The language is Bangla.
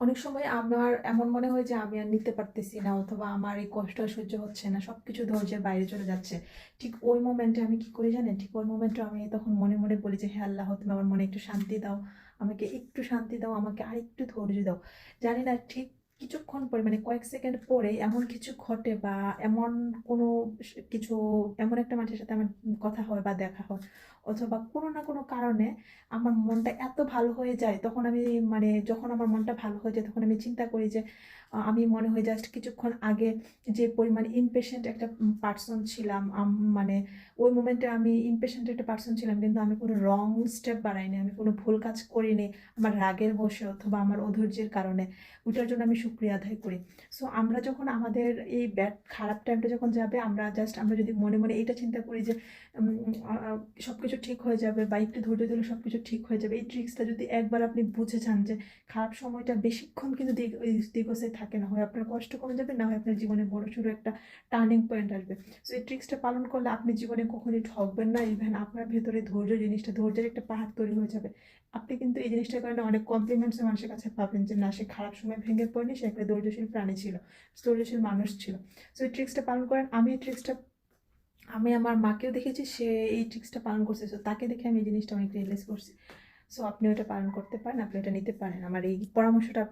অনেক সময় আমার এমন মনে হয় যে আমি আর নিতে পারতেছি না, অথবা আমার এই কষ্ট আর সহ্য হচ্ছে না, সবকিছু ধৈর্যের বাইরে চলে যাচ্ছে। ঠিক ওই মোমেন্টে আমি কি করি জানেন? ঠিক ওই মোমেন্টে আমি তখন মনে মনে বলি যে, হে আল্লাহ, তুমি আমার মনে একটু শান্তি দাও, আমাকে একটু শান্তি দাও, আমাকে আর একটু ধৈর্য দাও। জানি না ঠিক কিছুক্ষণ পরে, মানে কয়েক সেকেন্ড পরে এমন কিছু ঘটে, বা এমন কোনো কিছু, এমন একটা মানুষের সাথে আমার কথা হয় বা দেখা হয়, অথবা কোনো না কোনো কারণে আমার মনটা এত ভালো হয়ে যায়, তখন আমি, মানে যখন আমার মনটা ভালো হয়ে যায় তখন আমি চিন্তা করি যে আমি মনে হয় জাস্ট কিছুক্ষণ আগে যে পরিমাণ ইমপেশেন্ট একটা পার্সন ছিলাম, মানে ওই মোমেন্টে আমি ইমপেশেন্ট একটা পার্সন ছিলাম, কিন্তু আমি কোনো রং স্টেপ বাড়াইনি, আমি কোনো ভুল কাজ করিনি আমার রাগের বশে অথবা আমার অধৈর্যের কারণে। ওইটার জন্য আমি শুক্রিয়া আদায় করি। সো আমরা যখন আমাদের এই খারাপ টাইমটা যখন যাবে, আমরা যদি মনে মনে এইটা চিন্তা করি যে সবকিছু ঠিক হয়ে যাবে, বা একটু ধৈর্য দিলে সবকিছু ঠিক হয়ে যাবে, এই ট্রিক্সটা যদি একবার আপনি বুঝে যান যে খারাপ সময়টা বেশিক্ষণ কিন্তু দীর্ঘস্থায়ী থাকে না, হয় আপনার কষ্ট কমে যাবে, না হয় আপনার জীবনে বড়সড় একটা টার্নিং পয়েন্ট আসবে। সো এই ট্রিক্সটা পালন করলে আপনি জীবনে কখনোই ঠকবেন না, ইভেন আপনার ভেতরে ধৈর্যের একটা পাহাড় তৈরি হয়ে যাবে। আপনি কিন্তু এই জিনিসটার কারণে অনেক কমপ্লিমেন্টস মানুষের কাছে পাবেন যে না, সে খারাপ সময় ভেঙে পড়েনি, সে একটা ধৈর্যশীল প্রাণী ছিল, ধৈর্যশীল মানুষ ছিল। সো এই ট্রিক্সটা পালন করেন। আমি আমার মাকেও দেখেছি, সে এই ট্রিক্সটা পালন করছে, সো তাকে দেখে আমি এই জিনিসটা অনেক রিয়েলাইজ করছি। সো আপনি ওটা পালন করতে পারেন, আপনি ওটা নিতে পারেন, আমার এই পরামর্শটা